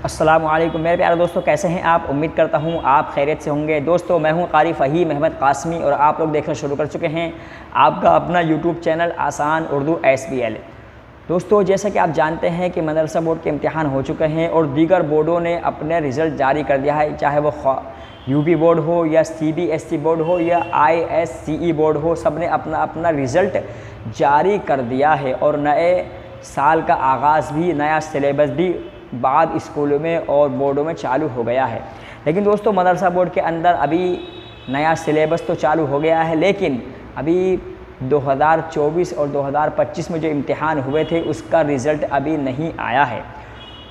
अस्सलामु अलैकुम मेरे प्यारे दोस्तों, कैसे हैं आप। उम्मीद करता हूं आप खैरियत से होंगे। दोस्तों मैं हूं कारी फ़हीम अहमद कासमी और आप लोग देखना शुरू कर चुके हैं आपका अपना यूट्यूब चैनल आसान उर्दू SBL। दोस्तों जैसा कि आप जानते हैं कि मदरसा बोर्ड के इम्तिहान हो चुके हैं और दीगर बोर्डों ने अपने रिज़ल्ट जारी कर दिया है, चाहे वो UP बोर्ड हो या CBSE बोर्ड हो या ISCE बोर्ड हो, सब ने अपना अपना रिज़ल्ट जारी कर दिया है और नए साल का आगाज़ भी, नया सिलेबस भी बाद स्कूलों में और बोर्डों में चालू हो गया है। लेकिन दोस्तों मदरसा बोर्ड के अंदर अभी नया सिलेबस तो चालू हो गया है, लेकिन अभी 2024 और 2025 में जो इम्तिहान हुए थे उसका रिज़ल्ट अभी नहीं आया है।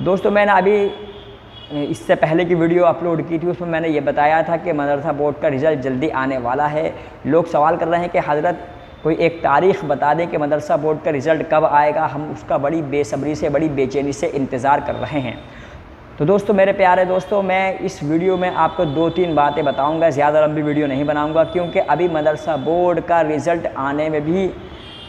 दोस्तों मैंने अभी इससे पहले की वीडियो अपलोड की थी, उसमें मैंने ये बताया था कि मदरसा बोर्ड का रिज़ल्ट जल्दी आने वाला है। लोग सवाल कर रहे हैं कि हज़रत कोई एक तारीख़ बता दें कि मदरसा बोर्ड का रिज़ल्ट कब आएगा, हम उसका बड़ी बेसब्री से, बड़ी बेचैनी से इंतज़ार कर रहे हैं। तो दोस्तों मेरे प्यारे दोस्तों, मैं इस वीडियो में आपको 2-3 बातें बताऊंगा, ज़्यादा लंबी वीडियो नहीं बनाऊंगा क्योंकि अभी मदरसा बोर्ड का रिज़ल्ट आने में भी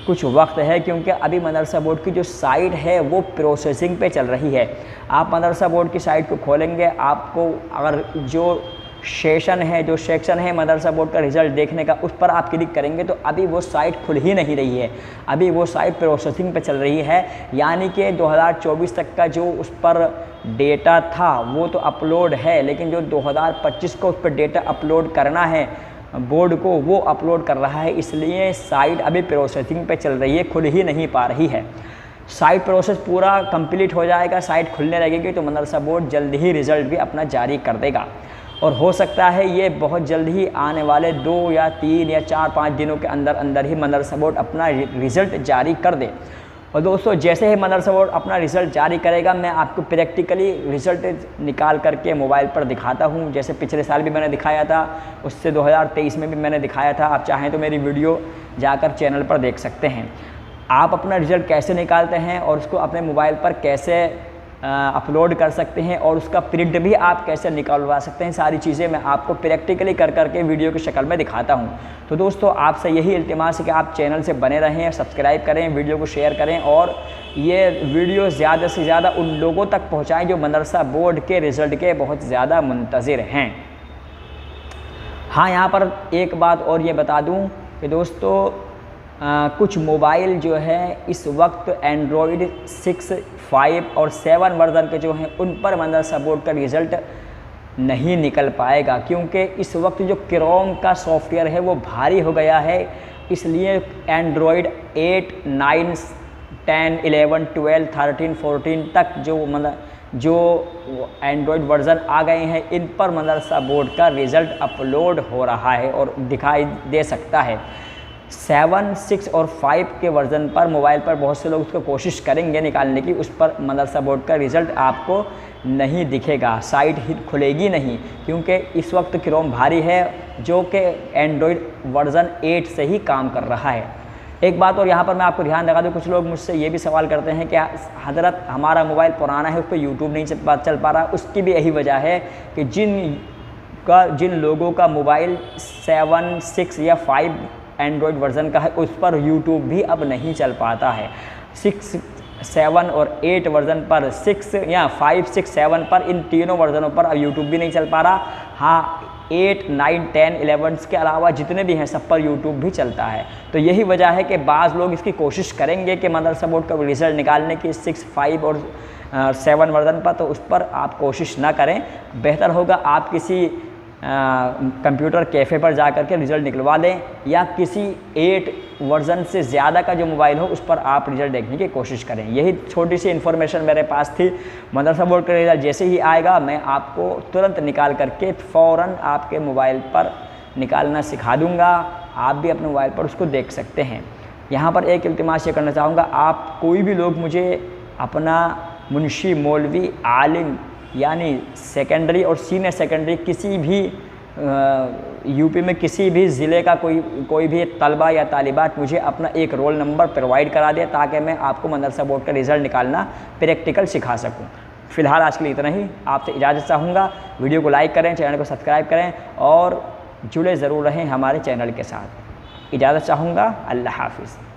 कुछ वक्त है, क्योंकि अभी मदरसा बोर्ड की जो साइट है वो प्रोसेसिंग पे चल रही है। आप मदरसा बोर्ड की साइट को खोलेंगे, आपको अगर जो सेक्शन है मदरसा बोर्ड का रिज़ल्ट देखने का, उस पर आप क्लिक करेंगे तो अभी वो साइट खुल ही नहीं रही है। अभी वो साइट प्रोसेसिंग पे चल रही है, यानी कि 2024 तक का जो उस पर डेटा था वो तो अपलोड है, लेकिन जो 2025 को उस पर डेटा अपलोड करना है बोर्ड को, वो अपलोड कर रहा है। इसलिए साइट अभी प्रोसेसिंग पे चल रही है, खुल ही नहीं पा रही है। साइट प्रोसेस पूरा कंप्लीट हो जाएगा, साइट खुलने लगेगी तो मदरसा बोर्ड जल्द ही रिज़ल्ट भी अपना जारी कर देगा और हो सकता है ये बहुत जल्द ही आने वाले 2 या 3 या 4-5 दिनों के अंदर अंदर ही मदरसा बोर्ड अपना रिज़ल्ट जारी कर दे। और दोस्तों जैसे ही मदरसा बोर्ड अपना रिज़ल्ट जारी करेगा, मैं आपको प्रैक्टिकली रिज़ल्ट निकाल करके मोबाइल पर दिखाता हूँ। जैसे पिछले साल भी मैंने दिखाया था, उससे 2023 में भी मैंने दिखाया था। आप चाहें तो मेरी वीडियो जाकर चैनल पर देख सकते हैं। आप अपना रिज़ल्ट कैसे निकालते हैं और उसको अपने मोबाइल पर कैसे अपलोड कर सकते हैं और उसका प्रिंट भी आप कैसे निकलवा सकते हैं, सारी चीज़ें मैं आपको प्रैक्टिकली कर करके वीडियो की शक्ल में दिखाता हूं। तो दोस्तों आपसे यही इल्तिमास है कि आप चैनल से बने रहें, सब्सक्राइब करें, वीडियो को शेयर करें और ये वीडियो ज़्यादा से ज़्यादा उन लोगों तक पहुँचाएँ जो मदरसा बोर्ड के रिज़ल्ट के बहुत ज़्यादा मुंतज़िर हैं। हाँ, यहाँ पर एक बात और ये बता दूँ कि दोस्तों कुछ मोबाइल जो है इस वक्त एंड्रॉयड 6, 5 और 7 वर्जन के जो हैं उन पर मदरसा बोर्ड का रिज़ल्ट नहीं निकल पाएगा, क्योंकि इस वक्त जो क्रोम का सॉफ्टवेयर है वो भारी हो गया है। इसलिए एंड्रॉयड 8, 9, 10, 11, 12, 13, 14 तक जो एंड्रॉयड वर्ज़न आ गए हैं, इन पर मदरसा बोर्ड का रिज़ल्ट अपलोड हो रहा है और दिखाई दे सकता है। 7, 6 और 5 के वर्ज़न पर मोबाइल पर बहुत से लोग उसको कोशिश करेंगे निकालने की, उस पर मदरसा बोर्ड का रिज़ल्ट आपको नहीं दिखेगा, साइट ही खुलेगी नहीं, क्योंकि इस वक्त क्रोम भारी है जो कि एंड्रॉयड वर्ज़न 8 से ही काम कर रहा है। एक बात और यहाँ पर मैं आपको ध्यान दिखा दूँ, कुछ लोग मुझसे ये भी सवाल करते हैं कि हज़रत हमारा मोबाइल पुराना है, उस पर यूट्यूब नहीं चल पा रहा। उसकी भी यही वजह है कि जिन लोगों का मोबाइल 7, 6 या 5 एंड्रॉयड वर्ज़न का है, उस पर यूट्यूब भी अब नहीं चल पाता है। 6, 7 और 8 वर्ज़न पर, 6 या 5, 6, 7 पर, इन तीनों वर्ज़नों पर अब यूट्यूब भी नहीं चल पा रहा। हाँ, 8, 9, 10, 11 के अलावा जितने भी हैं सब पर यूट्यूब भी चलता है। तो यही वजह है कि बाज़ लोग इसकी कोशिश करेंगे कि मदरसा बोर्ड का रिज़ल्ट निकालने की 6, 5 और 7 वर्ज़न पर, तो उस पर आप कोशिश ना करें। बेहतर होगा आप किसी कंप्यूटर कैफ़े पर जा कर के रिज़ल्ट निकलवा लें, या किसी 8 वर्ज़न से ज़्यादा का जो मोबाइल हो उस पर आप रिज़ल्ट देखने की कोशिश करें। यही छोटी सी इन्फॉर्मेशन मेरे पास थी। मदरसा बोर्ड का रिज़ल्ट जैसे ही आएगा मैं आपको तुरंत निकाल करके फ़ौरन आपके मोबाइल पर निकालना सिखा दूँगा, आप भी अपने मोबाइल पर उसको देख सकते हैं। यहाँ पर एक इल्तिमास ये करना चाहूँगा, आप कोई भी लोग मुझे अपना मुंशी, मौलवी, आलिम यानी सेकेंडरी और सीनियर सेकेंडरी किसी भी यूपी में किसी भी ज़िले का कोई भी तलबा या तालिबात मुझे अपना एक रोल नंबर प्रोवाइड करा दे, ताकि मैं आपको मदरसा बोर्ड का रिज़ल्ट निकालना प्रैक्टिकल सिखा सकूं। फ़िलहाल आज के लिए इतना ही, आपसे इजाज़त चाहूँगा। वीडियो को लाइक करें, चैनल को सब्सक्राइब करें और जुड़े ज़रूर रहें हमारे चैनल के साथ। इजाज़त चाहूँगा। अल्लाह हाफ़िज़।